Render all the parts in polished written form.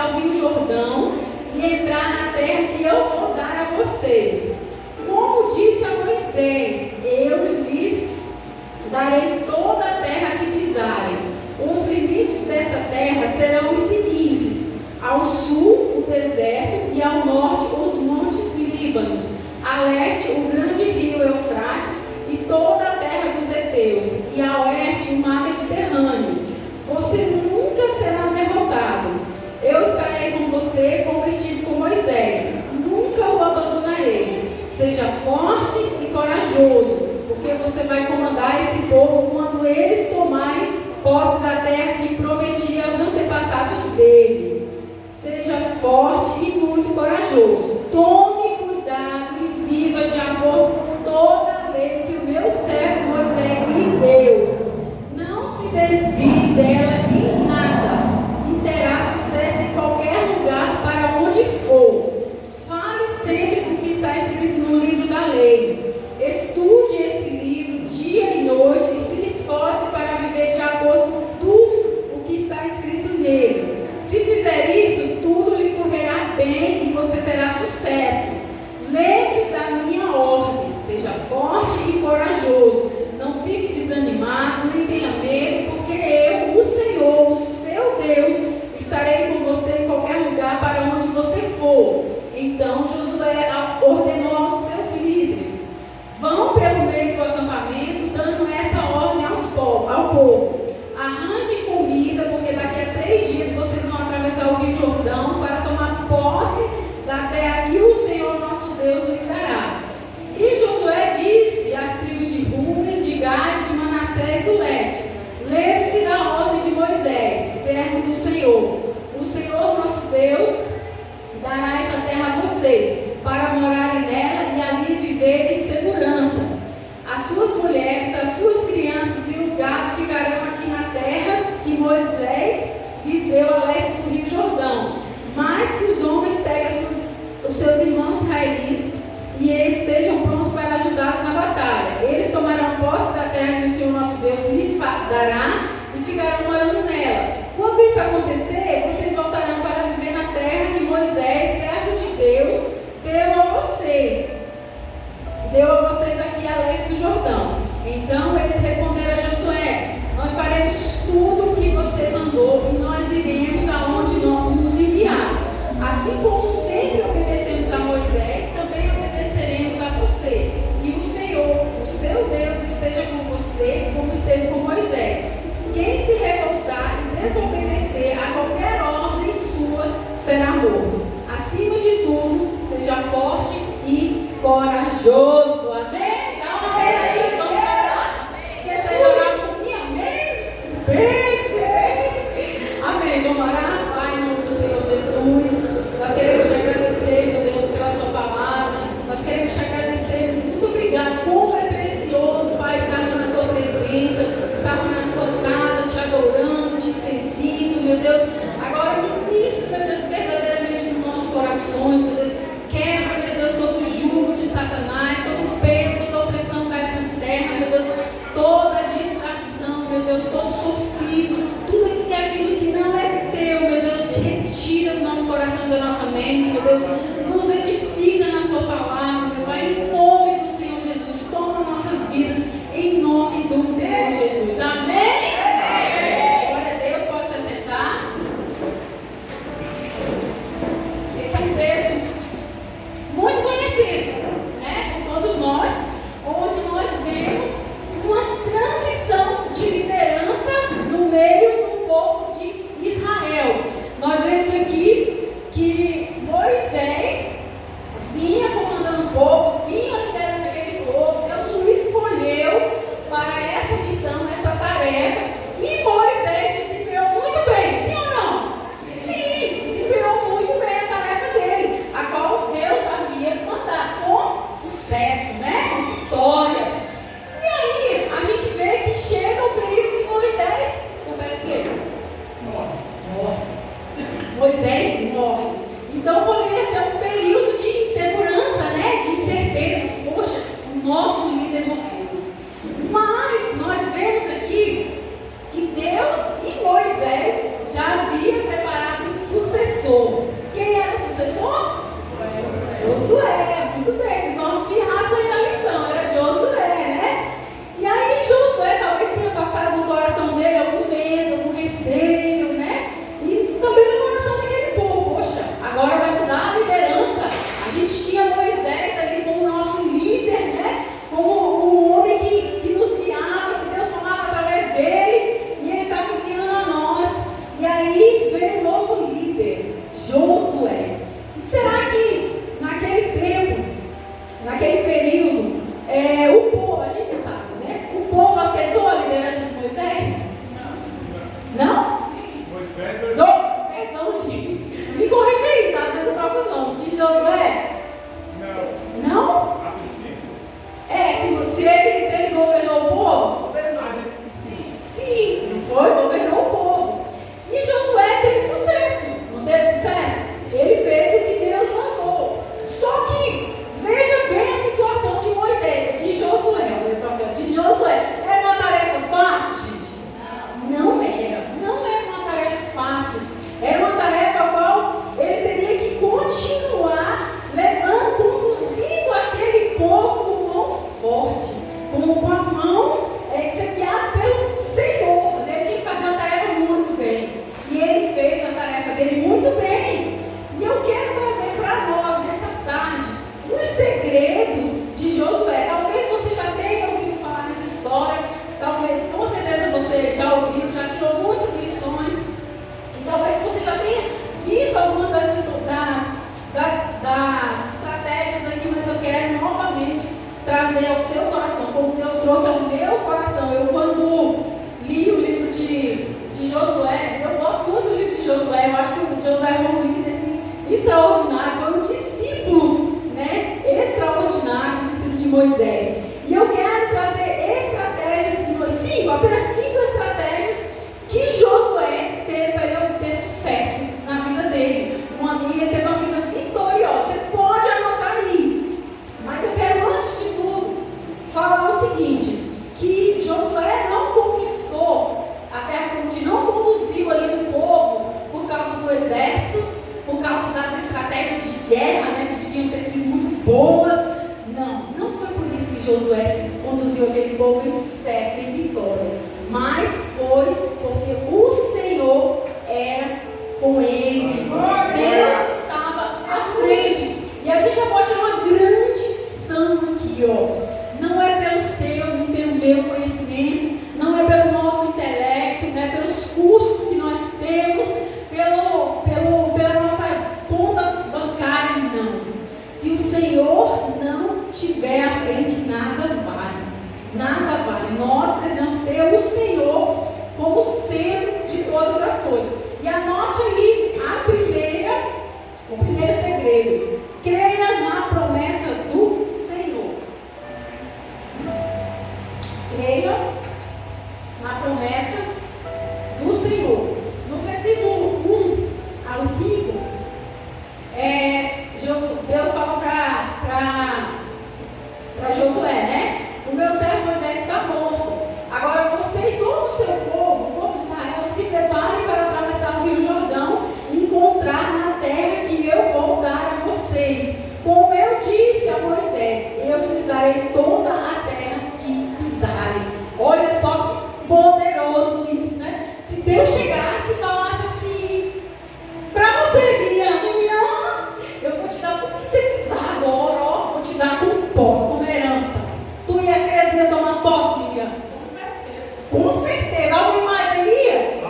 atravessar o Rio Jordão e entrar na terra que eu vou dar a vocês. Como disse a Moisés, eu lhes darei toda a terra que pisarem. Os limites dessa terra serão os seguintes: ao sul, o deserto, e ao norte, os montes Líbanos, a leste, o grande rio Eufrates e toda a terra dos heteus, e a oeste, o mar Mediterrâneo. Você nunca será derrotado. Eu estarei com você como estive com Moisés. Nunca o abandonarei. Seja forte e corajoso, porque você vai comandar esse povo quando eles tomarem posse da terra que prometi aos antepassados dele. Seja forte e muito corajoso. Tome cuidado e viva de acordo com toda a lei que o meu servo Moisés lhe deu. Não se desvie dela em nada, e terá sucesso em qualquer lugar para onde for. Fale sempre o que está escrito no livro da lei. Estude esse livro dia e noite e se esforce para viver de acordo com tudo o que está escrito nele. Se fizer isso, tudo lhe correrá bem e você terá sucesso. Lembre da minha ordem, seja forte e corajoso. Não fique desanimado, nem tenha medo, porque eu, o Senhor, o seu Deus, estarei com você em qualquer lugar para onde você for. Então Josué ordenou aos seus líderes: vão pelo meio do acampamento, dando essa ordem ao povo: arranjem comida, porque daqui a 3 dias vocês vão atravessar o Rio Jordão para tomar posse da terra que o Senhor nosso Deus lhe dará. E Josué disse às tribos de Rúben, de Gade, de Manassés do leste: lembre-se da ordem de Moisés, servo do Senhor. O Senhor nosso Deus dará essa terra a vocês, para morarem nela e ali viverem em segurança. As suas mulheres, as suas crianças e o gado ficarão aqui na terra que Moisés lhes deu a leste do Rio Jordão. Mas que os homens peguem os seus irmãos israelitas e estejam prontos para ajudá-los na batalha. Eles tomarão posse da terra que o Senhor nosso Deus lhe dará e ficarão morando nela. Quando isso acontecer, vocês voltarão para viver na terra que Moisés, servo de Deus, deu a vocês. Deu a vocês aqui a leste do Jordão. Então eles responderam a Josué: nós faremos tudo o que você mandou e nós iremos aonde nos enviar. Assim como sempre obedecemos a Moisés, também obedeceremos a você. Que o Senhor, o seu Deus, esteja com você como esteve com Moisés. Quem se revoltar e desobedecer a qualquer ordem sua será morto. Acima de tudo, seja forte e corajoso. Amém? Dá um amém aí, vamos orar. Esqueça de orar por mim, amém? Bem. Amém, vamos orar? Pai, em nome do Senhor Jesus, nós queremos te agradecer, meu Deus, pela tua palavra. Nós queremos te agradecer, Deus. Muito obrigado. Como é precioso, Pai, estarmos na tua presença, estarmos na tua casa, te adorando, te servindo, meu Deus. Agora ministra, meu Deus, verdadeiramente nos nossos corações, meu Deus. Quebra, meu Deus, todo o jugo de Satanás, todo o peso, toda a opressão cai por terra, meu Deus, toda a distração, meu Deus, todo o sofismo, tudo aquilo que não é teu, meu Deus, te retira do nosso coração e da nossa mente, meu Deus, nos edifica na tua palavra, meu Pai, em nome do Senhor Jesus, toma nossas vidas, em nome do Senhor Jesus, amém? Glória a Deus, pode se assentar. Esse é um texto muito conhecido, né, por todos nós, onde nós vemos uma transição de liderança no meio do povo de Israel. Nós vemos aqui que Moisés vinha comandando o povo, vinha liderando aquele povo. Deus o escolheu para essa missão, essa tarefa, e Moisés desempenhou muito bem, sim ou não? Sim, desempenhou muito bem a tarefa dele, a qual Deus havia mandado, com sucesso, né? Com vitória. E aí, a gente vê que chega o período que Moisés, acontece o quê? Morre. Moisés morre. Então poderia ser um período de insegurança, né? De incertezas. Poxa, o nosso líder morreu. Mas nós vemos aqui que Deus e Moisés já havia preparado um sucessor. aí vem um novo líder, Josué. E será que naquele tempo, naquele período, o povo, a gente sabe, né? O povo aceitou a liderança de Moisés? Não? Perdão, gente. Me corrija aí, tá? Às vezes eu troco o nome. De Josué? Não? Se ele governou o povo? Sim, não foi? Governou o povo. E Josué teve sucesso. Não teve sucesso? Ele fez o que Deus mandou. Só que, veja bem a situação de Moisés, de Josué. Era uma tarefa fácil, gente? Não era. Não era uma tarefa fácil. Era uma tarefa a qual ele teria que continuar conduzindo aquele povo com mão forte, com a mão ser guiado pelo Senhor. Ele tinha que fazer uma tarefa muito bem. E ele fez a tarefa dele muito bem. E eu quero trazer para nós, nessa tarde, os segredos de Josué. Talvez você já tenha ouvido falar nessa história. Talvez, com certeza você já ouviu, já tirou muitas lições. E talvez você já tenha visto algumas das lições, das estratégias aqui, mas eu quero novamente trazer ao seu coração, como Deus trouxe ao meu coração. Eu, quando li o livro de Josué, eu gosto muito do livro de Josué. Eu acho que Josué foi um líder assim, extraordinário, foi um discípulo, né, extraordinário, um discípulo de Moisés. E eu quero trazer estratégias, apenas 5 estratégias que Josué teve para ele obter sucesso na vida dele. Ele teve uma vida vitoriosa. Você pode anotar aí. Mas eu quero, antes de tudo, falar o seguinte: que Josué não conquistou a terra, não conduziu ali o povo por causa do exército, por causa das estratégias de guerra, né, que deviam ter sido muito boas. Não foi por isso que Josué conduziu aquele povo em sucesso, em vitória. Mas foi porque o Senhor era com ele. Deus estava à frente. E a gente já pode ter uma grande lição aqui, ó. Não é pelo seu nem pelo meu conhecimento, não é pelo nosso intelecto, não é pelos cursos que nós temos, pela nossa conta bancária, não. Se o Senhor não estiver à frente, nada vale. Nada vale. Nós precisamos ter o Senhor como centro de todas as coisas. E anote aí o primeiro segredo. Creia na promessa do Senhor. Creia na promessa do Senhor. No versículo 1 ao 5, Deus fala para Josué, né? O meu servo Moisés está morto. Agora você e todo o seu povo, o povo de Israel, se preparem para atravessar o Rio Jordão e encontrar na terra que eu vou dar a vocês. Como eu disse a Moisés, eu lhes darei toda a terra que pisarem. Olha só que poderoso isso, né? Se Deus chegasse e falasse assim para você, Miriam, eu vou te dar tudo que você pisar agora, ó, vou te dar como posse, como herança. Tu ia querer tomar posse, Miriam? Com certeza. Alguém mais aí?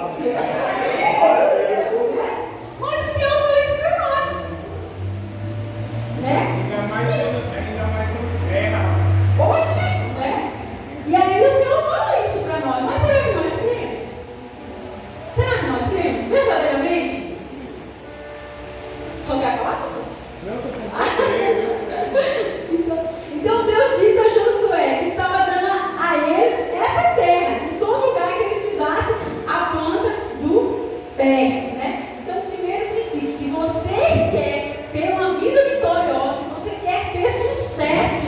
Mas o Senhor falou isso para nós, né? Ainda mais sendo terra. Oxe, né? E aí o Senhor fala isso para nós. Mas será que nós cremos? Será que nós cremos verdadeiramente? Só quer falar, pastor? Então Deus diz a Josué que estava dando a eles essa terra, em todo lugar que ele pisasse a planta do pé, né? Então, primeiro princípio, se você quer ter uma vida vitoriosa, se você quer ter sucesso,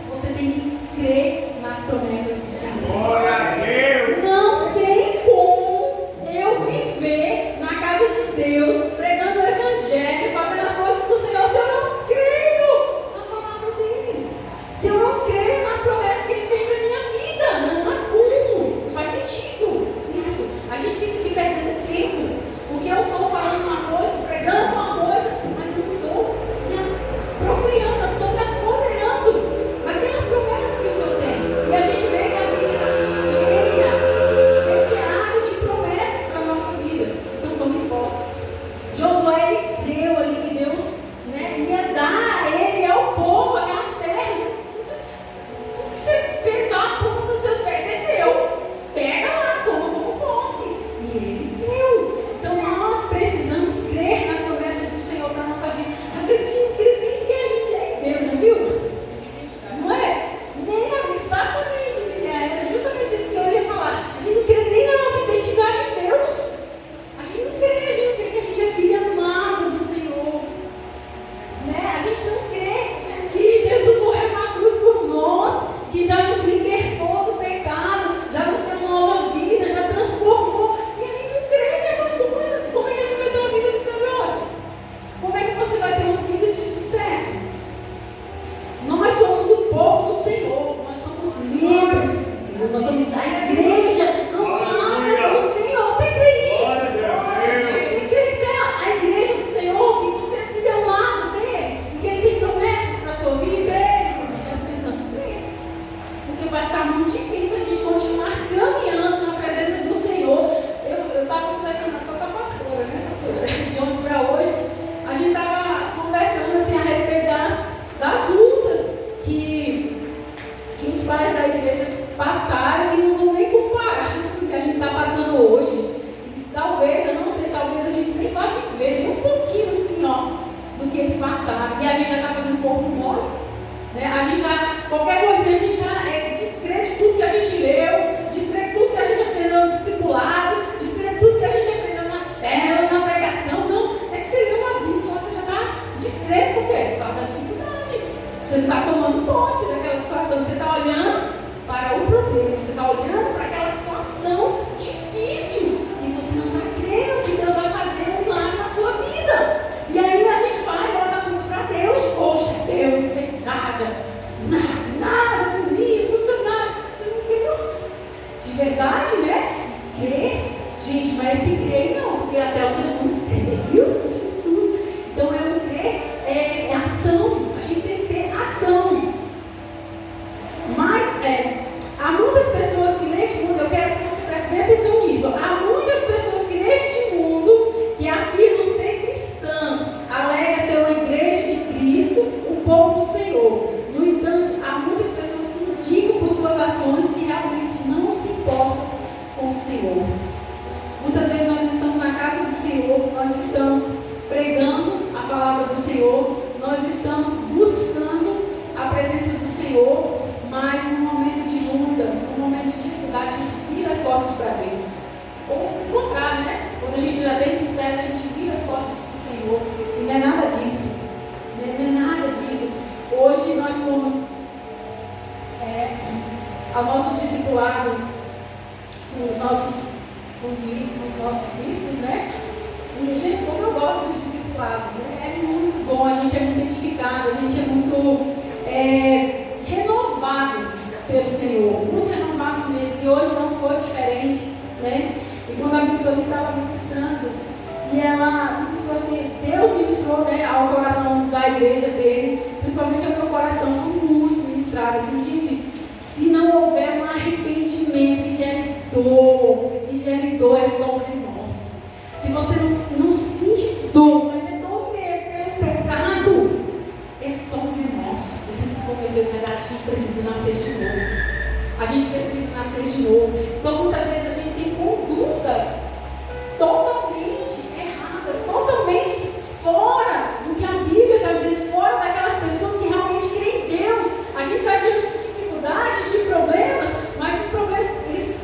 você tem que crer nas promessas do Senhor. Glória a Deus! Não tem como eu viver na casa de Deus, pregando o Evangelho, fazendo as coisas para o Senhor, se eu não creio na palavra dele. Se eu não creio nas promessas que ele tem para a minha vida, não há como. Não faz sentido isso. A gente fica aqui perdendo tempo, porque eu estou falando uma coisa, estou pregando uma coisa, mas eu não estou me apropriando, eu estou me apoderando daquelas promessas que o Senhor tem. E a gente vê que a Bíblia está cheia, recheada de promessas para a nossa vida. Então tome posse ver nem um pouquinho assim, ó, do que eles passaram. E a gente já está fazendo corpo mole, né? A gente já, qualquer coisinha, a gente já descrede tudo que a gente leu, descrede tudo que a gente aprendeu no discipulado, descrede tudo que a gente aprendeu na célula, na pregação. Não, tem que ser uma Bíblia, você já está descrede, por quê? Por causa da dificuldade. Você não está tomando posse daquela situação, você está olhando para o problema, você está olhando para aquela situação difícil e você não está crendo que Deus vai fazer um milagre na sua vida. E aí a gente vai levar para Deus, poxa, Deus não fez nada comigo, você não quebrou. De verdade, né? Crer, gente, mas esse crer não, porque até os demônios creram, Jesus. Então eu crer é ação, a gente tem que ter ação. Mas há muitas pessoas que neste mundo, eu quero que você preste bem atenção nisso, há muitas pessoas que neste mundo que afirmam ser cristãs, alegam ser uma igreja de Cristo, o povo do Senhor. No entanto, há muitas pessoas que indicam por suas ações que realmente não se importam com o Senhor. Muitas vezes nós estamos na casa do Senhor, nós estamos pregando a palavra do Senhor, nós estamos buscando a presença do Senhor, mas no momento de luta, no momento de dificuldade, a gente vira as costas para Deus. Ou o contrário, né? Quando a gente já tem sucesso, a gente vira as costas para o Senhor. E não é nada disso. Não é nada disso. Hoje nós fomos ao nosso discipulado com os nossos bispos, né? E, gente, como eu gosto de discipulado, né? É muito bom, a gente é muito edificado, a gente é muito renovado pelo Senhor, muito renovados mesmo, e hoje não foi diferente, né? E quando a bispa ali estava ministrando, e ela ministrou assim, Deus ministrou, né, ao coração da igreja dele, principalmente ao meu coração, foi muito ministrado, assim, gente, se não houver um arrependimento que gere dor é só um remorso. Se você não sente dor, mas é dor mesmo, pelo pecado, é só um remorso. Você não se converteu de verdade, a gente precisa nascer de novo. A gente precisa nascer de novo. Então, muitas vezes a gente tem condutas totalmente erradas, totalmente fora do que a Bíblia está dizendo, fora daquelas pessoas que realmente creem em Deus. A gente está diante de dificuldades, de problemas, mas os problemas,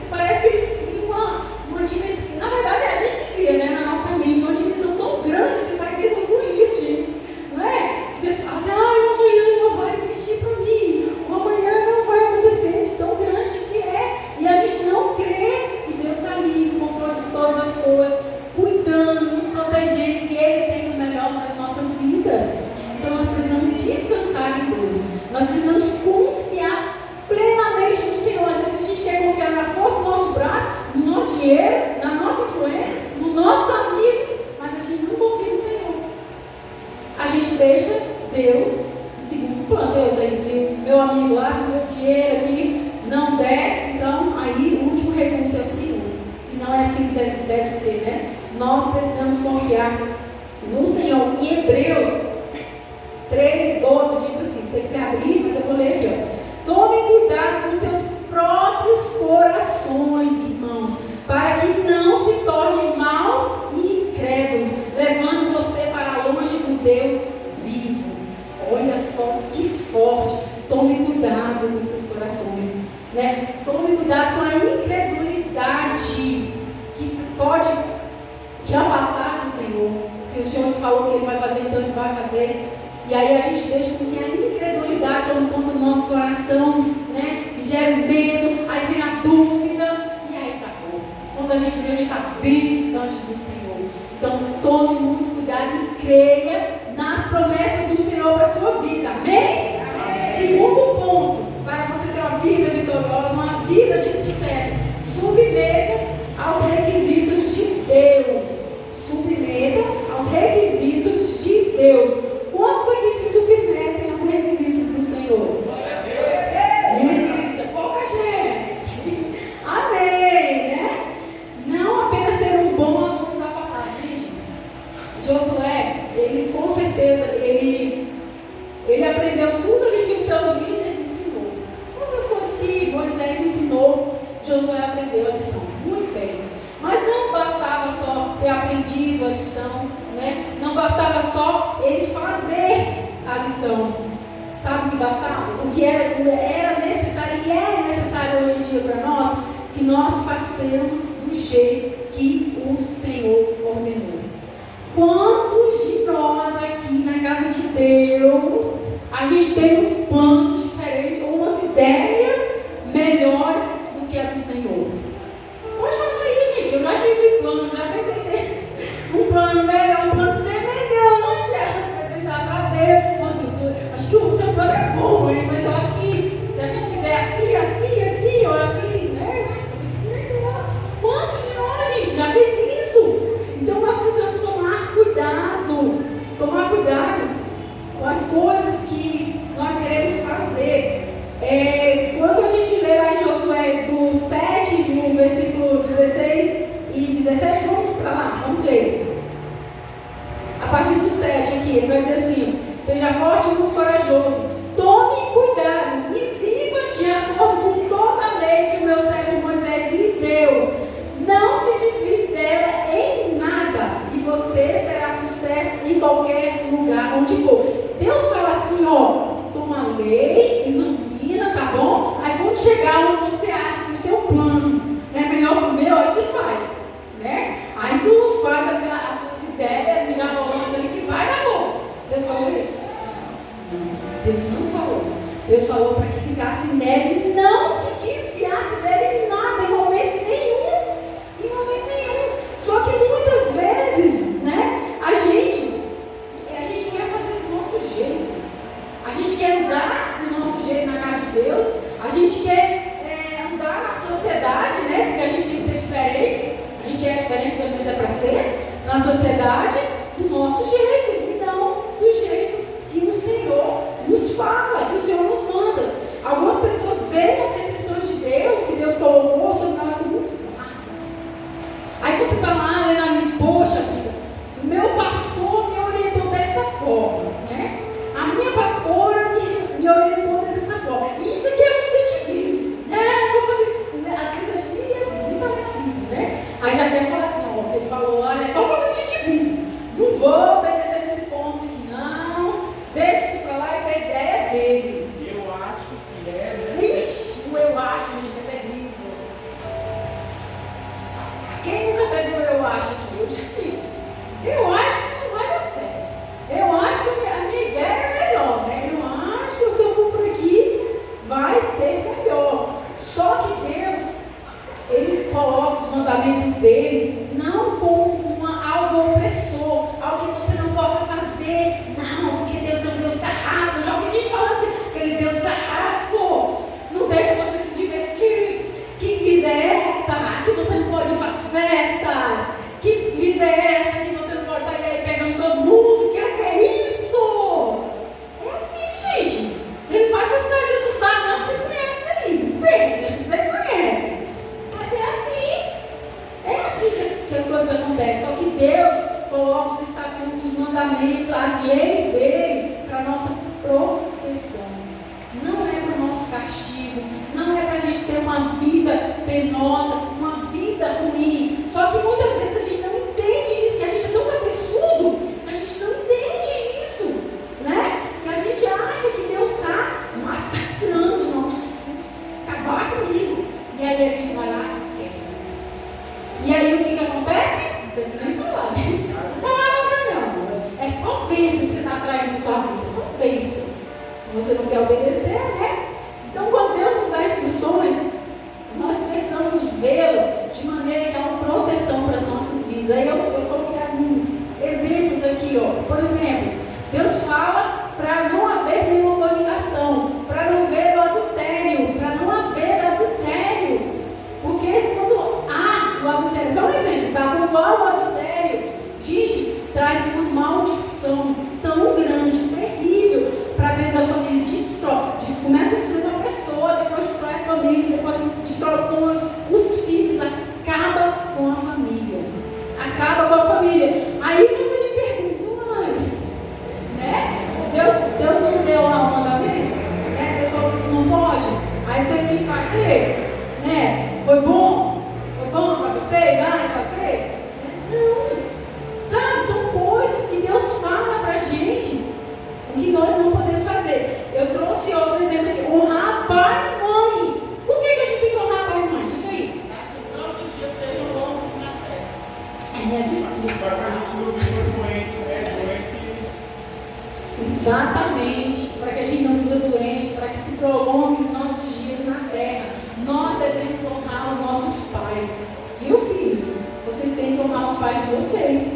parece que eles criam uma dimensão. Na verdade, é a gente que cria, né, na nossa mente, uma dimensão tão grande, assim, para que não engolir, gente. Não é? Você fala assim, o amanhã não vai existir para mim, o amanhã não vai acontecer, de tão grande que é. E a gente não crê que Deus está ali, no controle de todas as coisas, cuidando, nos protegendo, que Ele tem o melhor nas nossas vidas. Então nós precisamos descansar em Deus. Nós precisamos confiar plenamente no Senhor. Às vezes a gente quer confiar na força do nosso braço, no nosso dinheiro, na nossa influência, nos nossos amigos, mas a gente não confia no Senhor. A gente deixa Deus em segundo plano. Deus aí, se o meu amigo lá, se o meu dinheiro aqui não der, então aí o último recurso é o Senhor. E não é assim que deve ser, né? Nós precisamos confiar no Senhor. Em Hebreus 3:12 diz assim, se você quiser abrir, mas eu vou ler aqui, ó. Tomem cuidado com seus próprios corações, irmãos, para que não se tornem maus e incrédulos, levando você para longe do Deus vivo. Olha só que forte. Tome cuidado com seus corações, né? Tome cuidado com a incredulidade que pode te afastar do Senhor. Se o Senhor falou que Ele vai fazer, então Ele vai fazer. E aí a gente deixa com que a incredulidade tome conta do nosso coração, né? Que gera medo, aí vem a dúvida, e aí acabou. Quando a gente vê, a gente está bem distante do Senhor. Então tome muito cuidado e creia nas promessas do Senhor para a sua vida. Amém? Amém. Segundo ponto, para você ter uma vida vitoriosa, uma vida de sucesso, submeta aos requisitos de Deus. Submeta aos requisitos de Deus. Quantos aqui se submetem aos requisitos do Senhor? É pouca gente. Amém, né? Não apenas ser um bom aluno da palavra. Gente, Josué, ele com certeza, ele aprendeu tudo ali que o seu líder ensinou. Todas as coisas que Moisés ensinou, Josué aprendeu a lição. Muito bem. Mas não bastava só ter aprendido viva a lição, né? Não bastava só ele fazer a lição. Sabe o que bastava? O que era necessário e é necessário hoje em dia para nós, que nós façamos do jeito que o Senhor ordenou. Quantos de nós aqui na casa de Deus, a gente tem uns planos diferentes, ou umas ideias melhores do que a do Senhor? Pode falar aí, gente, eu já tive plano, já tentei ter um plano melhor, um plano semelhante a apresentar para Deus. Acho que o seu plano é bom, hein? Mas eu acho que se a gente fizer assim, eu acho que, né? Quantos de nós, gente, já fez isso? Então nós precisamos tomar cuidado com as coisas que nós queremos fazer. Quando a gente lê lá em Josué do 7, no versículo 16 e 17, vamos para lá, vamos ler. A partir do 7 aqui, ele vai dizer assim: seja forte e muito corajoso, tome cuidado e viva de acordo com toda a lei que o meu servo Moisés lhe deu. Não se desvie dela em nada e você terá sucesso em qualquer lugar onde for. Deus fala assim, toma a lei, examina, tá bom? Aí quando chegar onde você acha que o seu plano é melhor que o meu, aí tu faz, né? Aí tu faz as suas ideias, mirabolantes ali, que vai dar bom. Deus falou isso? Deus não falou. Deus falou para que ficasse nela e não se desviasse dela em nada, em momento nenhum. Só que muitas vezes, né, a gente quer fazer do nosso jeito. A gente quer andar do nosso jeito na casa de Deus. A gente quer andar na sociedade, né, porque a gente tem que ser diferente. A gente é diferente, pelo menos é para ser, na sociedade, do nosso jeito e não do jeito que o Senhor nos fala, que o Senhor nos manda. Algumas pessoas veem as restrições de Deus, que Deus colocou sobre nós como um fardo. Aí você está lá lendo a Bíblia, poxa vida, o meu pastor me orientou dessa forma, né? A minha pastora me orientou dessa forma. E isso aqui é muito antiguinho, né? Eu vou fazer isso. Às vezes a gente nem está lendo a Bíblia, né? Aí já quer falar assim, o que ele falou lá é totalmente antiguinho. Não vou obedecer nesse ponto aqui, não. Deixa isso para lá, essa é a ideia dele. Eu acho que é. Ixi, o eu acho, gente, é terrível. Quem nunca teve o eu acho aqui? Eu já tive. Eu acho que isso não vai dar certo. Eu acho que a minha ideia é melhor, né? Eu acho que se eu for por aqui, vai ser melhor. Só que Deus, Ele coloca os mandamentos dele não como algo opressor, algo que você não possa fazer. Não, porque Deus é um Deus carrasco. Eu já ouvi gente falando assim, aquele Deus carrasco não deixa você se divertir. Que vida é essa? Que você não pode ir para as festas? Que vida é essa que você não pode sair aí pegando todo mundo? Que é isso? É assim, gente. Você não faz essa história de assustar, não. Vocês conhecem aí. Bem, você conhece. Mas é assim que as coisas acontecem. Só que Deus coloca os estatutos, os mandamentos, as leis dele para a nossa proteção. Não é para o nosso castigo, não é para a gente ter uma vida penosa, uma vida ruim. Só que muitas vezes a gente não entende isso, que a gente é tão cabeçudo, que a gente não entende isso, né? Que a gente acha que Deus está massacrando, nossa, acabar comigo. E aí a gente vai lá e quer. E aí o que acontece? Não precisa nem falar, né? Não fala nada não. É só bênção que você está atraindo na sua vida, é só bênção. Você não quer obedecer, né? Então, quando Deus nos dá instruções, nós precisamos vê-lo de maneira que é uma proteção para as nossas vidas. Aí eu coloquei alguns exemplos aqui, Por exemplo, Deus fala para não haver nenhuma fornicação, para não haver o adultério, porque quando há o adultério, só um exemplo, tá? Quando há o adultério, gente, traz uma maldição tão grande, terrível, para dentro da família. Começa a destruir uma pessoa, depois destrói a família, depois destrói o cônjuge, os filhos, acaba com a família. Aí você me pergunta, mãe, né? Deus não deu lá o mandamento, né? Deus falou que isso não pode. Aí você quis fazer, né? Foi bom para você ir lá e fazer? Não. Exatamente, para que a gente não viva doente, para que se prolongue os nossos dias na terra. Nós devemos honrar os nossos pais. Viu, filhos? Vocês têm que honrar os pais de vocês.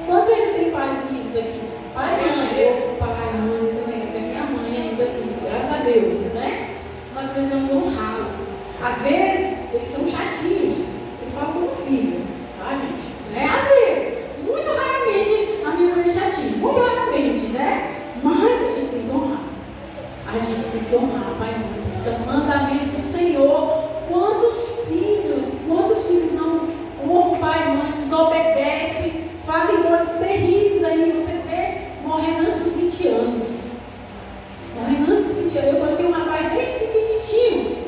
Quantos ainda tem pais vivos aqui? Pai e mãe, eu, pai, mãe também, porque a minha mãe ainda vive, graças a Deus, né? Nós precisamos honrá-los. Às vezes, eles são chatinhos. Eu falo como filho, tá, gente? Né? Às vezes, muito raramente, a minha mãe é chatinha. Muito raramente, né? Mas a gente tem que honrar. A gente tem que honrar pai e mãe. Isso é um mandamento do Senhor. Quantos filhos não honram pai e mãe, desobedecem, fazem coisas terríveis aí, você vê morrendo antes dos 20 anos. Morrendo antes dos 20 anos. Eu conheci um rapaz desde pequenininho.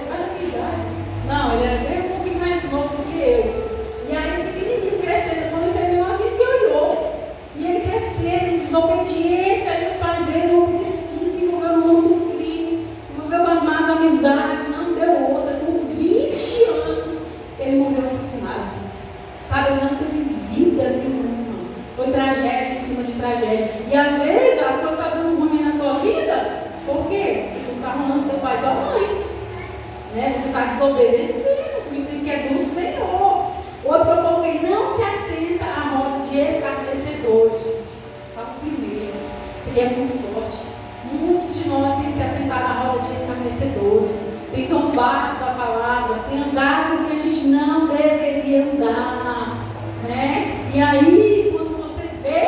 Quase a minha idade. Não, ele era bem um pouquinho mais novo do que eu. E aí, pequenininho, crescendo, eu comecei a ver assim que olhou. E ele crescendo em desobediência, e os pais dele obedeciam, se envolveu no mundo do crime, se envolveu com as más amizades, não deu outra. Com 20 anos, ele morreu assassinado. Sabe, ele não teve vida nenhuma. Foi tragédia em cima de tragédia. E às vezes as coisas estão dando ruim na tua vida. Por quê? Porque tu não está honrando teu pai e tua mãe. Né? Você está desobedecendo o princípio que é do Senhor. Outro que eu coloquei, não se assenta à roda de escarnecedores. Sabe o primeiro? Isso aqui é muito forte. Muitos de nós têm se assentado à roda de escarnecedores. Tem zombado da palavra, tem andado com que a gente não deveria andar, né? E aí, quando você vê,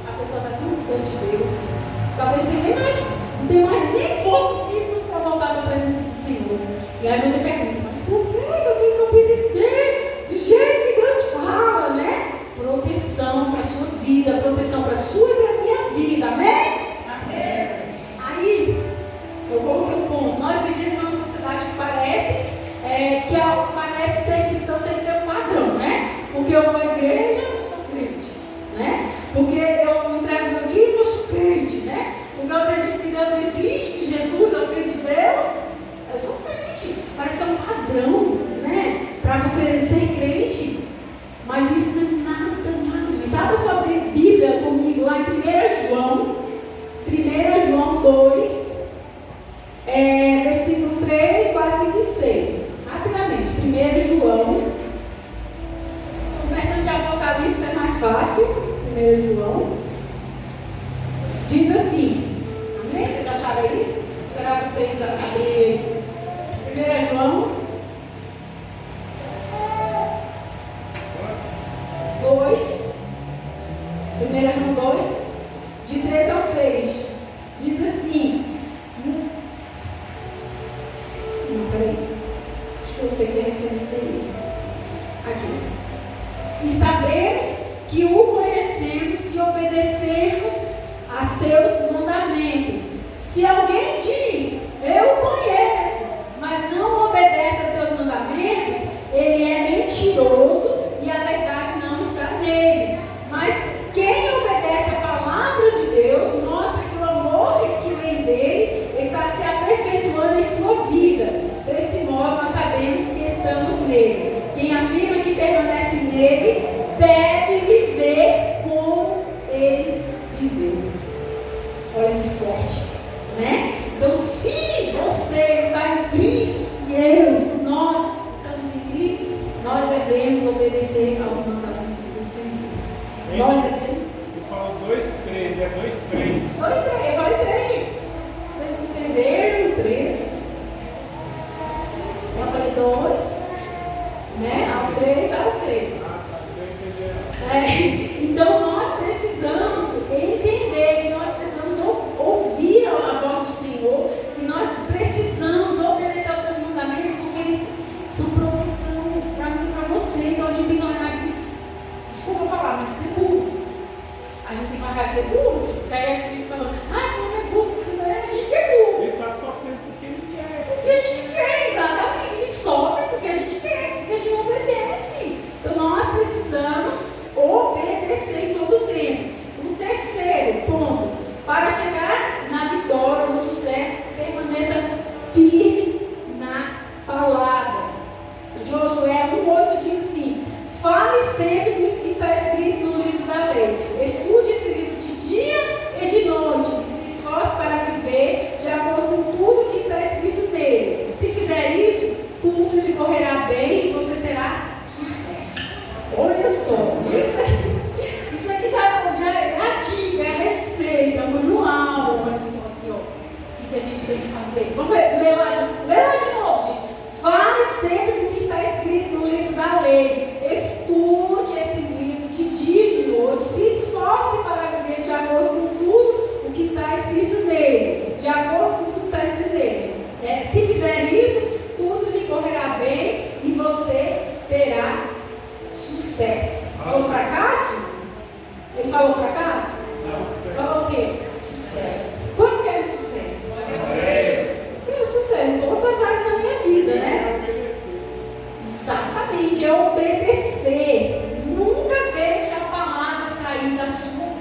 a pessoa está tão distante de Deus, talvez não tem mais nem forças físicas para voltar para a presença do Senhor. E aí você pergunta, mas por que eu tenho que obedecer do jeito que Deus fala, né? Proteção para a sua vida, proteção para a sua e para a minha vida, amém? Amém. Aí, eu coloquei um ponto, nós vivemos uma sociedade que parece ser cristão, tem que ter um padrão, né? Porque eu vou à igreja, eu sou crente, né? Porque eu entrego meu dia, eu sou crente, né? Porque eu acredito que Deus existe, que Jesus é o Filho de Deus, eu sou crente. Parece que é um padrão, né? Para você ser crente, mas isso não é nada disso. Abra sua Bíblia comigo lá em 1 João 2. Versículo 3, 4, 5 e 6. Rapidamente, 1 João. Começando de Apocalipse é mais fácil. 1 João. Diz assim. Amém? Vocês acharam aí? Vou esperar vocês abrirem 1 João 2. 1 João 2, de 3 ao 6. Diz assim. Peraí, acho que eu peguei a referência aí. Aqui. E sabemos que o conhecemos se obedecermos a seus mandamentos. Se alguém diz, eu o conheço, mas não obedece a seus mandamentos, ele é mentiroso e a verdade não está nele. Mas quem obedece a palavra de Deus mostra que o amor que vem dele está se aperfeiçoando em sua vida. Desse modo, nós sabemos que estamos nele. Quem afirma que permanece nele deve viver como ele viveu. Olha que forte, né? Então, se você está em Cristo, se nós estamos em Cristo, nós devemos obedecer aos mandamentos do Senhor. Nós devemos. Eu falo 2, 3, é 2, 3. 2, 3, eu falei 3, gente. Vocês entenderam? 3. Eu falei 2, né? Ao 3, ao 6. Então nós precisamos entender que nós precisamos ouvir a voz do Senhor, que nós precisamos obedecer aos seus mandamentos, porque eles são proteção para mim e para você. Então a gente tem que largar de, desculpa a palavra, mas de ser burro. A gente tem que largar de ser burro, porque aí a gente fica falando, fulano é burro, a gente quer burro. Ele está sofrendo porque ele quer. Porque a gente quer, exatamente. A gente sofre porque a gente quer, porque a gente não obedece. Então nós precisamos obedecer em todo o tempo. O terceiro ponto, para chegar na vitória, no sucesso, permaneça firme na palavra. Josué 1,8 diz assim: fale sempre do que está escrito no livro da lei. Estude esse livro de dia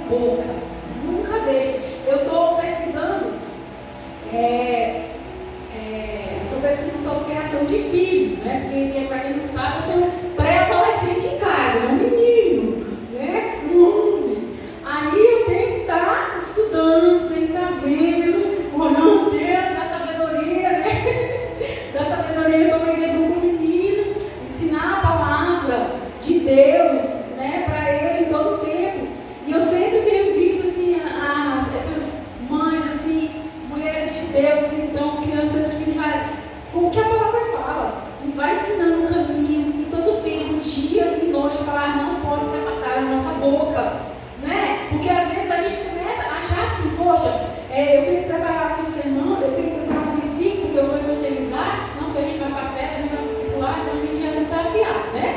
boca. Nunca deixe. Eu estou pesquisando, sobre criação de filhos, né? Porque para quem não sabe, eu tenho um pré-adolescente em casa, um menino, né? Um homem. Aí eu tenho que estar estudando, tenho que estar vendo, olhando dentro da sabedoria, né? Da sabedoria, como é que educa o menino, ensinar a palavra de Deus, né? Para ele em todo o tempo. E eu sempre tenho visto assim, essas mães, assim, mulheres de Deus, assim, então, crianças, filhos, com o que a palavra fala, nos vai ensinando o caminho, e todo o tempo, dia e noite, a palavra não pode se apartar da nossa boca, né? Porque às vezes a gente começa a achar assim, poxa, eu tenho que preparar aqui o sermão, eu tenho que preparar o versículo, porque eu vou evangelizar, não, porque a gente vai para a cela, a gente vai discipular, então a gente já tem que estar afiado, né?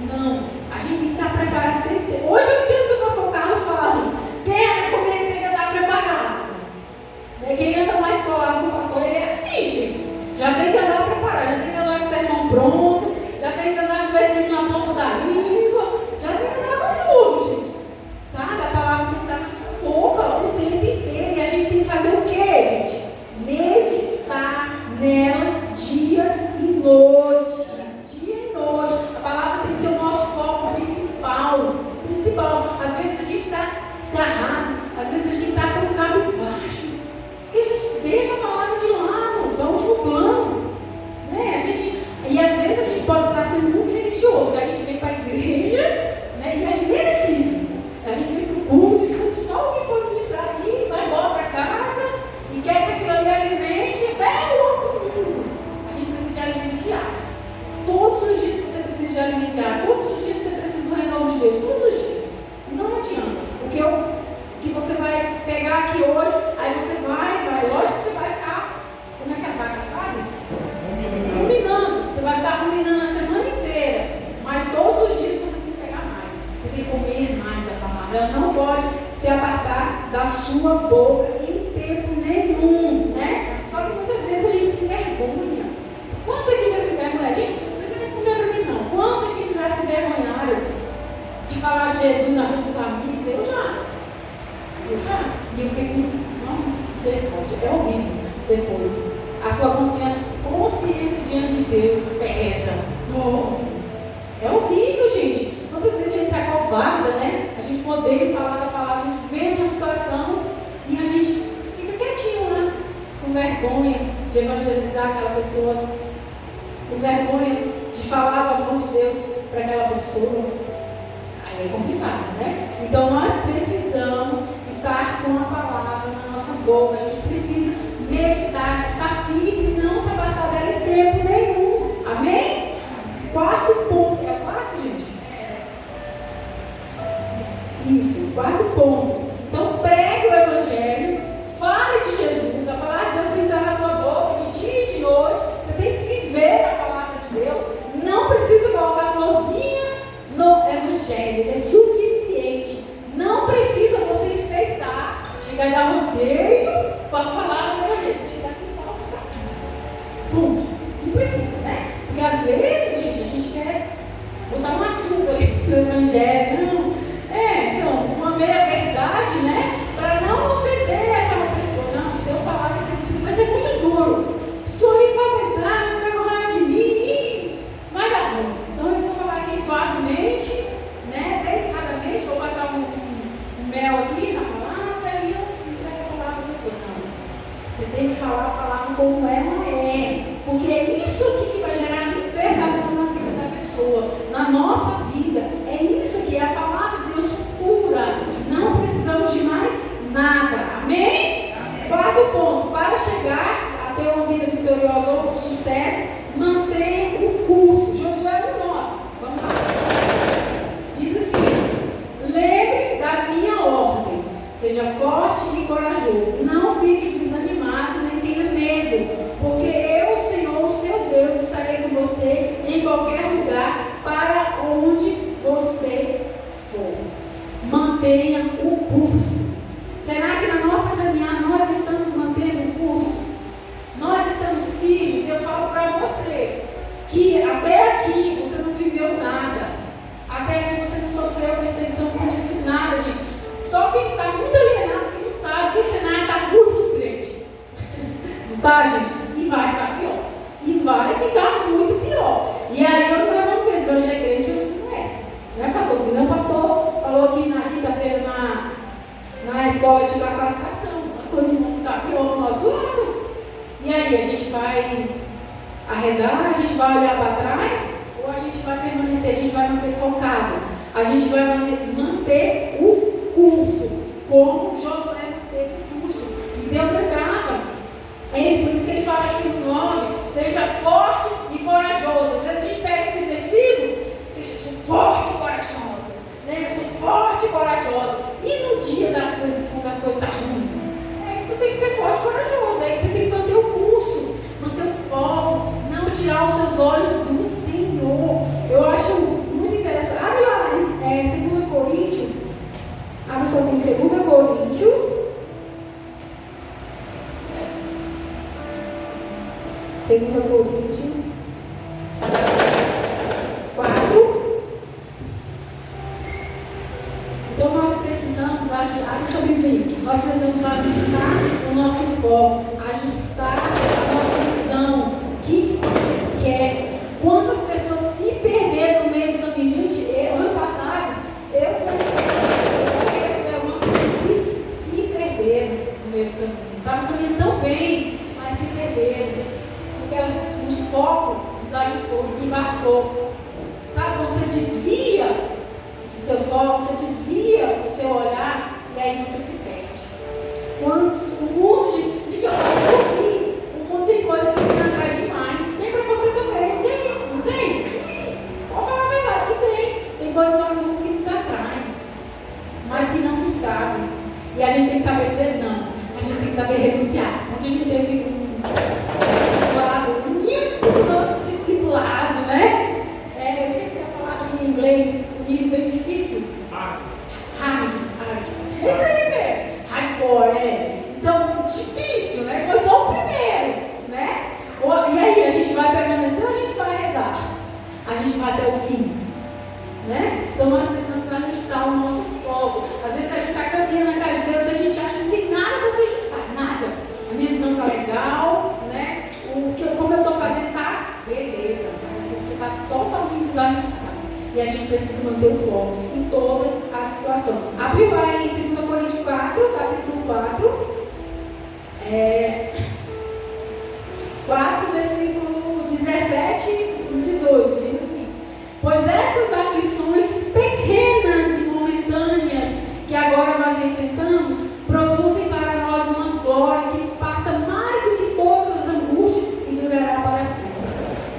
Não, a gente tem que estar preparado. Hoje eu entendo que o pastor Carlos fala, quem anda comigo tem que andar preparado. Quem anda mais colado com o pastor, ele é assim, gente. Já tem que andar preparado, já tem que andar com o sermão pronto, já tem que andar com o versículo na ponta da língua, já tem que andar com tudo, gente. Tá? A palavra tem que estar na sua boca o tempo inteiro. E a gente tem que fazer o quê, gente? Meditar nela dia e noite. Dia e noite. A palavra tem que ser o nosso foco principal. Às vezes a gente está desgarrado, às vezes a gente está tão cabisbaixo, que a gente deixa a palavra de lado, dá último plano. Né? E às vezes a gente pode estar sendo muito religioso, porque a gente vem para a igreja, né? E a gente nem é Bíblia. A gente vem para o culto, escuta só o que foi ministrar aqui, vai embora para casa e quer que aquilo ali alimente até o outro domingo. A gente precisa de alimento diário. Todos os dias você precisa de alimento diário. Todos os dias você precisa do renovo de Deus. Todos os dias. Não adianta. O que você vai pegar aqui hoje, aí você vai. Lógico que você vai ficar. Como é que as vacas fazem? Ruminando. Você vai ficar ruminando a semana inteira. Mas todos os dias você tem que pegar mais. Você tem que comer mais da palavra. Ela não pode se apartar da sua boca em tempo nenhum, né? Só que muitas vezes a gente se envergonha. Quantos aqui já se envergonharam? Gente, não precisa responder para mim, não. Quantos aqui já se envergonharam de falar de Jesus na frente dos amigos? Eu já. E eu fiquei com. Não, misericórdia. É horrível depois. A sua consciência diante de Deus pesa. É horrível, gente. Quantas vezes a gente se acovarda, né? A gente poder falar da palavra, a gente vê uma situação e a gente fica quietinho lá, com vergonha de evangelizar aquela pessoa, com vergonha de falar do amor de Deus para aquela pessoa. Aí é complicado, né? Então nós precisamos estar com a palavra na nossa boca. A gente precisa meditar, estar firme e não se apartar dela em tempo nenhum. Amém? Quarto ponto. É o quarto, gente? Isso, quarto ponto. Então pregue o evangelho, fale de Jesus. A palavra de Deus tem que estar na tua boca de dia e de noite. Você tem que viver a palavra de Deus. Não precisa colocar florzinha no evangelho. Ele é suficiente. Não precisa você enfeitar, chegar e dar rodeio para falar do evangelho. Chegar aqui e falar para cá. Ponto. Não precisa, né? Porque às vezes, gente, a gente quer botar um açúcar ali no evangelho. Não. Então, uma meia verdade, né? Para não ofender aquela pessoa. Não, se eu falar isso aqui vai ser muito duro. A pessoa nem vai aguentar, vai correr de mim e vai dar ruim. Então eu vou falar aqui suavemente, né? Delicadamente, vou passar um mel aqui na palavra e eu entrego a palavra para a pessoa. Não. Você tem que falar a palavra como ela é. Porque é isso aqui que vai gerar libertação na vida da pessoa, na nossa vida. É isso que é a palavra de Deus pura. Não precisamos de mais nada. Amém? Amém. Quarto ponto. Para chegar a ter uma vida vitoriosa ou sucesso, mantenha o curso. Josué 1:9. Vamos lá. Diz assim: lembre da minha ordem. Seja forte e corajoso. Não fique desanimado nem tenha medo. Porque eu, Senhor, o seu Deus, estarei com você em qualquer lugar para onde você for. Mantenha o curso. Será que na nossa caminhada nós estamos mantendo o curso? Nós estamos firmes? Eu falo para você que até aqui você não viveu nada. Até aqui você não sofreu perseguição, você não fez nada, gente. Só quem está Tá, gente? E vai ficar pior. E vai ficar muito pior. E aí nós vamos ver se hoje é crente ou se não é. Não é, pastor? Porque não, o pastor falou aqui na quinta-feira na escola de capacitação. As coisas vão ficar pior do nosso lado. E aí, a gente vai arredar, a gente vai olhar para trás, ou a gente vai permanecer, a gente vai manter focado, a gente vai manter o curso, como Josué manteve o curso. E Deus lembrava, por isso que ele fala aqui no 9, seja forte e corajoso. Às vezes a gente pega esse versículo, seja forte e corajosa, né? Eu sou forte e corajosa. E no dia das coisas, quando a coisa está ruim, tu tem que ser forte e corajoso, aí você tem que manter o curso, manter o foco, não tirar os seus olhos do Senhor. Eu acho muito interessante. Abre lá, 2 Coríntios. Abre só aqui em 2 Coríntios. 2 Coríntios 4. Então nós precisamos ajustar, nós precisamos ajustar o nosso foco, ajustar a nossa visão. O que você quer? Quantas pessoas se perderam no meio do caminho? Gente, ano passado, eu conheci algumas pessoas que se perderam no meio do caminho. Estavam caminhando tão bem, mas se perderam. Porque o foco desajustou, desembaçou. Sabe, quando você desvia o seu foco, você desvia o seu olhar, e aí você se perde. O mundo o mundo tem coisa que me atrai demais. Tem para você também, não tem? Pode falar a verdade que tem. Tem coisas no mundo que nos atraem, mas que não nos cabem. E a gente tem que saber dizer não. A gente tem que saber renunciar. Onde a gente teve um discipulado, né? Eu esqueci a palavra em inglês, um nível bem difícil. Hard. Isso aí mesmo. Hardcore, Então, difícil, né? Foi só o primeiro, né? E aí, a gente vai permanecer ou a gente vai arredar? A gente vai até o fim, né? Então, nós precisamos ajustar o nosso foco. Às vezes, a gente está caminhando na casa de Deus e a gente acha que não tem nada para se ajustar, nada. A minha visão está legal, né? Como eu estou fazendo está beleza, mas você está totalmente desajustado. E a gente precisa manter o foco em toda a situação. Abre lá em 2 Coríntios 4, capítulo 4, versículo 17 e 18, diz assim: pois essas aflições pequenas e momentâneas que agora nós enfrentamos produzem para nós uma glória que passa mais do que todas as angústias e durará para sempre.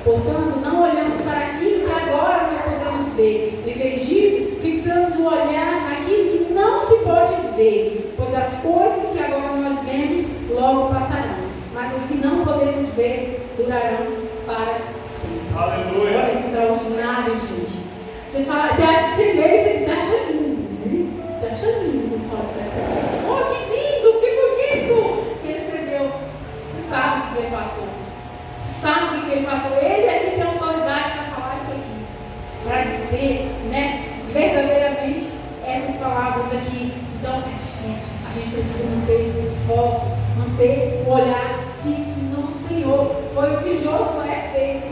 Portanto, não olhamos para aquilo que agora nós podemos ver. Em vez disso, fixamos o olhar naquilo que não se pode ver, pois as coisas que agora nós vemos logo passarão, mas as que não podemos ver durarão para sempre. Aleluia! Olha que extraordinário, gente. Você fala, você acha que você acha lindo, né? Você acha lindo, oh, que lindo, que bonito que ele escreveu. Você sabe o que ele passou. Sabe o que ele passou. Ele aqui tem autoridade para falar isso aqui, para dizer, né, verdadeiramente essas palavras aqui. Então é difícil. A gente precisa manter o foco, manter o olhar fixo no Senhor. Foi o que Josué fez.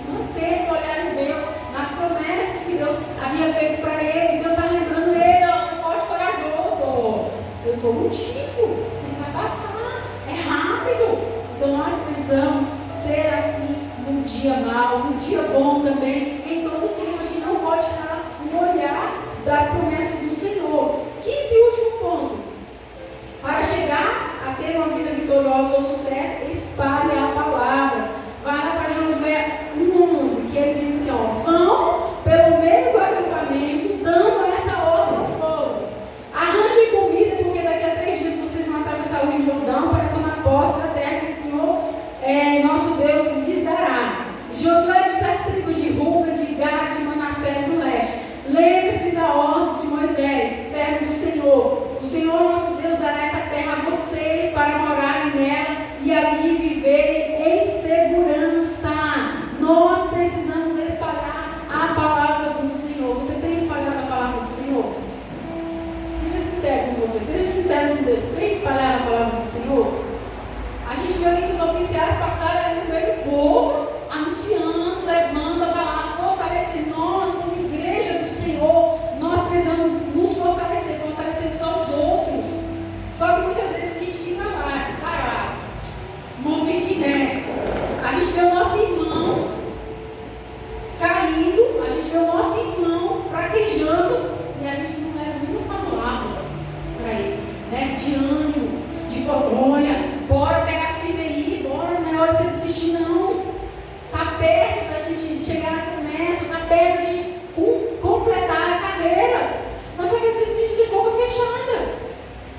Manter o olhar em Deus, nas promessas que Deus havia feito para ele. Deus está lembrando ele: ó, você é forte e corajoso. Eu estou contigo. Você vai passar. É rápido. Então nós precisamos ser assim no dia mau, no dia bom também, em todo tempo. A gente não pode tirar o olhar das promessas do Senhor. Quinto e último ponto: para chegar a ter uma vida vitoriosa ou sucesso, espalhe a palavra. Vai lá para Josué 1:11, que ele diz assim: ó, vão pelo meio do acampamento, dando essa ordem ao povo: arranjem comida, porque daqui a 3 dias vocês vão atravessar o Rio Jordão para tomar posse da terra que o Senhor, nosso Deus, lhes dará. Josué disse às tribos de Ruben, de Gad, de Manassés do leste: lembre-se da ordem de Moisés, servo do Senhor. O Senhor nosso Deus dará essa terra a vocês para morarem nela e ali viverem em segurança. Nós precisamos espalhar a palavra do Senhor. Você tem espalhado a palavra do Senhor? Seja sincero com você, seja sincero com Deus. Tem espalhado a palavra do Senhor? A gente viu ali que os oficiais passaram ali no meio do povo, anunciando, levando a palavra, fortalecendo. Nós, como igreja do Senhor, nós precisamos nos fortalecer, fortalecer uns aos outros. Só que muitas vezes a gente fica lá, parado, momento de inércia. A gente vê o nosso irmão caindo, a gente vê o nosso irmão fraquejando e a gente não leva nenhuma palavra para ele, né? De ânimo, de forma, olha, bora pegar firme aí, bora, não é hora de você desistir não. Está perto da gente chegar na promessa, está perto da gente completar a carreira. Mas só que às vezes a gente fica de boca fechada,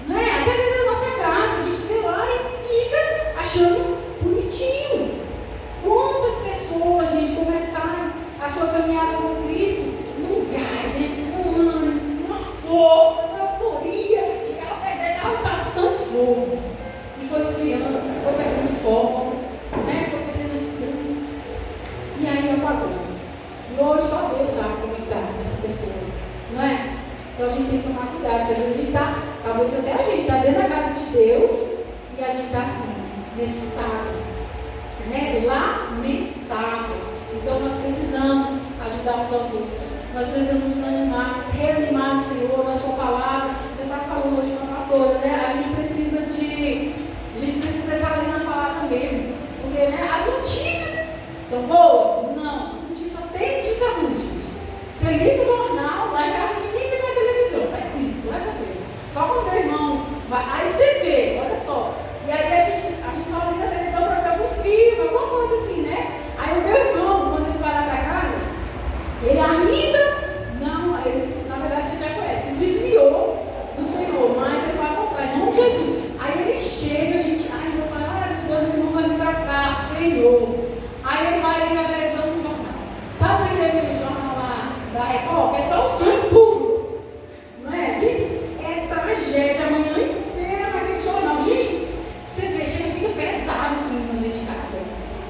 né? Até dentro da nossa casa, a gente vê lá e fica achando bonitinho. Quantas pessoas, gente, começaram a sua caminhada com Cristo num gás, né? Num ânimo, numa força, numa euforia, chegava perto dele, estava tão fogo. E foi esfriando, foi perdendo fogo, né? Foi perdendo a visão. E aí apagou. E hoje só Deus sabe como está essa pessoa, não é? Então a gente tem que tomar cuidado, porque às vezes a gente está, talvez até a gente está dentro da casa de Deus e a gente está assim, nesse estado, né? Lamentável. Então nós precisamos ajudar uns aos outros. Nós precisamos nos animar, nos reanimar no Senhor, na sua palavra. Eu estava falando hoje com a pastora, né? A gente precisa estar lendo a palavra mesmo. Porque, né, as notícias são boas? Não. As notícias só tem notícia ruim, gente. Você liga o jornal, lá em casa a gente nem vê na televisão, faz tempo, graças a Deus. Só quando meu irmão vai, aí você vê, olha só. E aí a gente só liga a televisão para ver algum filme, alguma coisa assim, né? Aí o meu irmão, quando ele vai lá para casa, ele ainda não, ele, na verdade a gente já conhece, se desviou do Senhor, mas ele vai voltar em nome de Jesus. Aí ele chega, a gente, ai, eu falo, meu irmão vai vir para cá, Senhor. Aí ele vai ligar a televisão no jornal. Sabe aquele jornal lá da Record, que é só o sangue puro? Não é? Gente, é tragédia a manhã inteira naquele jornal. Gente, você vê, chega, fica pesado o clima dentro de casa.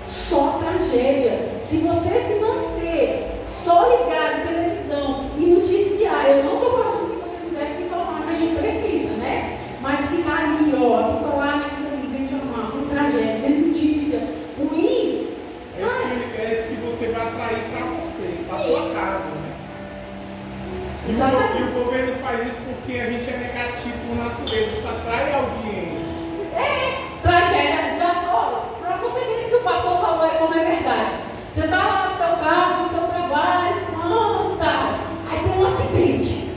Só tragédia. Se você se manter só ligado na televisão e noticiar, eu não estou falando que você não deve se informar, que a gente precisa, né? Mas ficar ali, ó, bitolar naquilo ali, vem jornal, vem tragédia, vem notícia ruim. É esse que você vai atrair para você, para sua casa, né? E o governo faz isso porque a gente é negativo por natureza, isso atrai audiência. Tragédia. Para você ver que o pastor falou é como é verdade. Você está lá no seu carro, no seu trabalho, tal. Aí tem um acidente.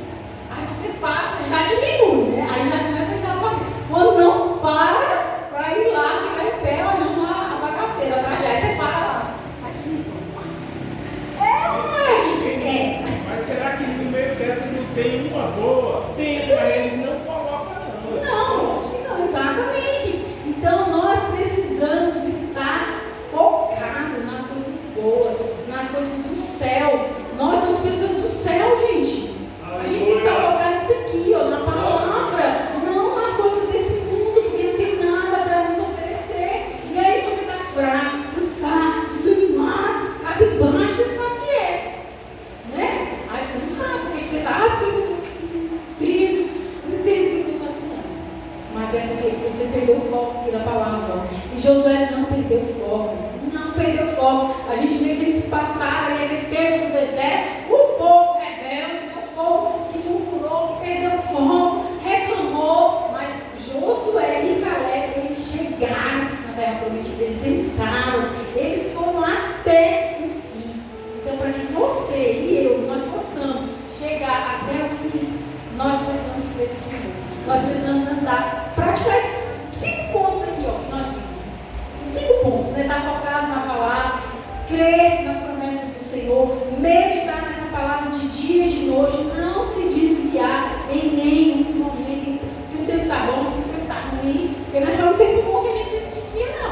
Aí você passa, já diminui, né? Aí já começa a ficar família. Quando não para ir lá, ficar em pé olhando a bagaceira, a tragédia. Aí você para lá. Gente. Mas será que no meio dessa não tem uma boa? Tem, mas eles não colocam não. Não, acho que não, exatamente. Então nós precisamos estar focados nas coisas boas, nas coisas do céu. Nós somos pessoas do céu, gente. A gente tem que estar focado nisso aqui, ó, na palavra, não nas coisas desse mundo, porque não tem nada para nos oferecer. E aí você está fraco, cansado, desanimado, cabisbaixo, você não sabe o que é, né? Aí você não sabe porque você está, porque eu estou assim, não entendo porque eu estou assim, não. Mas é porque você perdeu o foco aqui da palavra. E Josué não perdeu o foco. Não perdeu o foco. A gente vê que eles passaram ali aquele tempo no deserto, o povo rebelde, o povo que murmurou, que perdeu o foco, reclamou. Mas Josué e Caleb, eles chegaram na terra prometida, eles entraram, eles foram até o fim. Então, para que você e eu, nós possamos chegar até o fim, nós precisamos crer no Senhor. Nós precisamos andar, praticar esses 5 pontos aqui, ó, que nós vimos. 5 pontos, né? Estar focado na palavra, crer nas promessas do Senhor, meditar nessa palavra de dia e de noite, não se desviar em nenhum momento. Se o tempo está bom, se o tempo está ruim, porque não é só no tempo bom que a gente se desvia, não.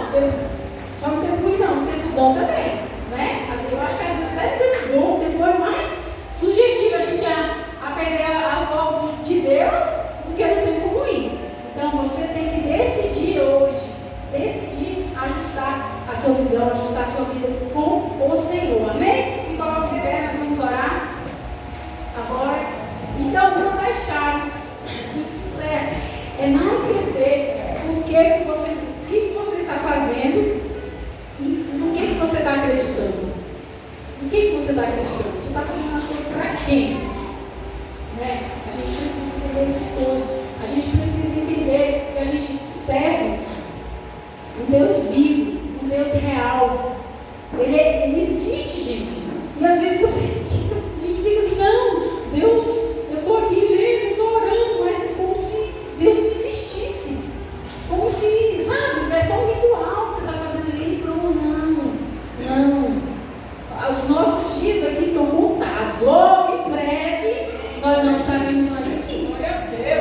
Só no tempo ruim, não. No tempo bom também, né? Eu acho que às vezes até no tempo bom, o tempo bom é mais sugestivo a gente a perder a foco de Deus do que no tempo ruim. Então você tem que decidir hoje, ajustar a sua visão, ajustar a sua vida com o Senhor. Amém? Se coloque de pé, nós vamos orar agora. Então, uma das chaves de sucesso é não esquecer o que você está fazendo essas coisas. A gente precisa entender que a gente serve um Deus vivo, um Deus real. Ele existe, gente. E às vezes a gente fica assim, não, Deus, eu estou aqui lendo, eu estou orando, mas como se Deus não existisse. Como se, sabe, é só um ritual que você está fazendo ali e pronto. Não. Os nossos dias aqui estão contados. Logo em breve, nós não estaremos mais aqui.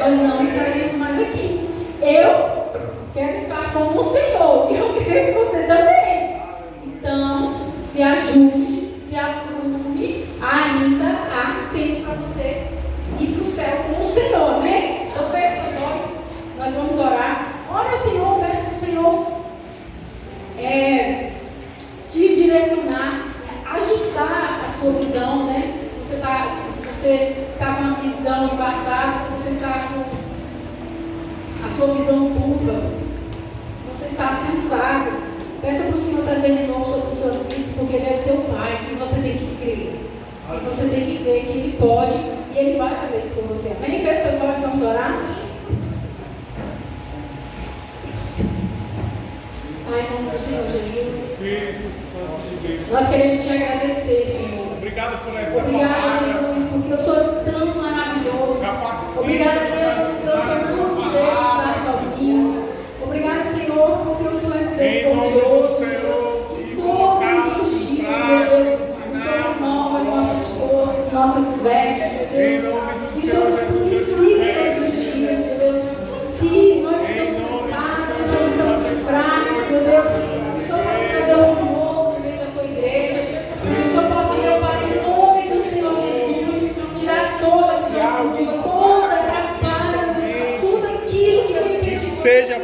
Nós não estaremos mais aqui. Eu quero estar com o Senhor e eu creio que você também. Então, se ajude, se aprume, ainda há tempo para você ir para o céu com o Senhor, amém? Então, feche seus olhos, nós vamos orar. Ora ao Senhor, peça para o Senhor te direcionar, ajustar a sua visão, né? Se você está com uma visão embaçada, se você está com a sua visão turva, se você está cansado, peça para o Senhor trazer de novo sobre os seus filhos, porque Ele é o seu Pai e você tem que crer. E você tem que crer que Ele pode e Ele vai fazer isso por você. Amém? Feche seus olhos e vamos orar. Pai, em nome do Senhor Jesus, Espírito Santo de Deus, nós queremos te agradecer, Senhor. obrigado por esta Obrigada, palavra. Jesus, porque o Senhor é tão maravilhoso. Obrigada, Deus, porque o Senhor não nos deixa andar sozinho. Obrigada, Senhor, porque o Senhor é misericordioso, Deus. E todos os dias, meu Deus, o Senhor renova as nossas forças, nossas vestes, meu Deus. E o Senhor nos purifica todos os dias, meu Deus. Se nós estamos cansados, se nós estamos fracos, meu Deus, que o Senhor possa trazer um renovo no meio da tua igreja. Que o Senhor possa, meu Pai, em nome do Senhor Jesus, tirar toda a sua culpa, toda a atrapalha, tudo aquilo que tem que seja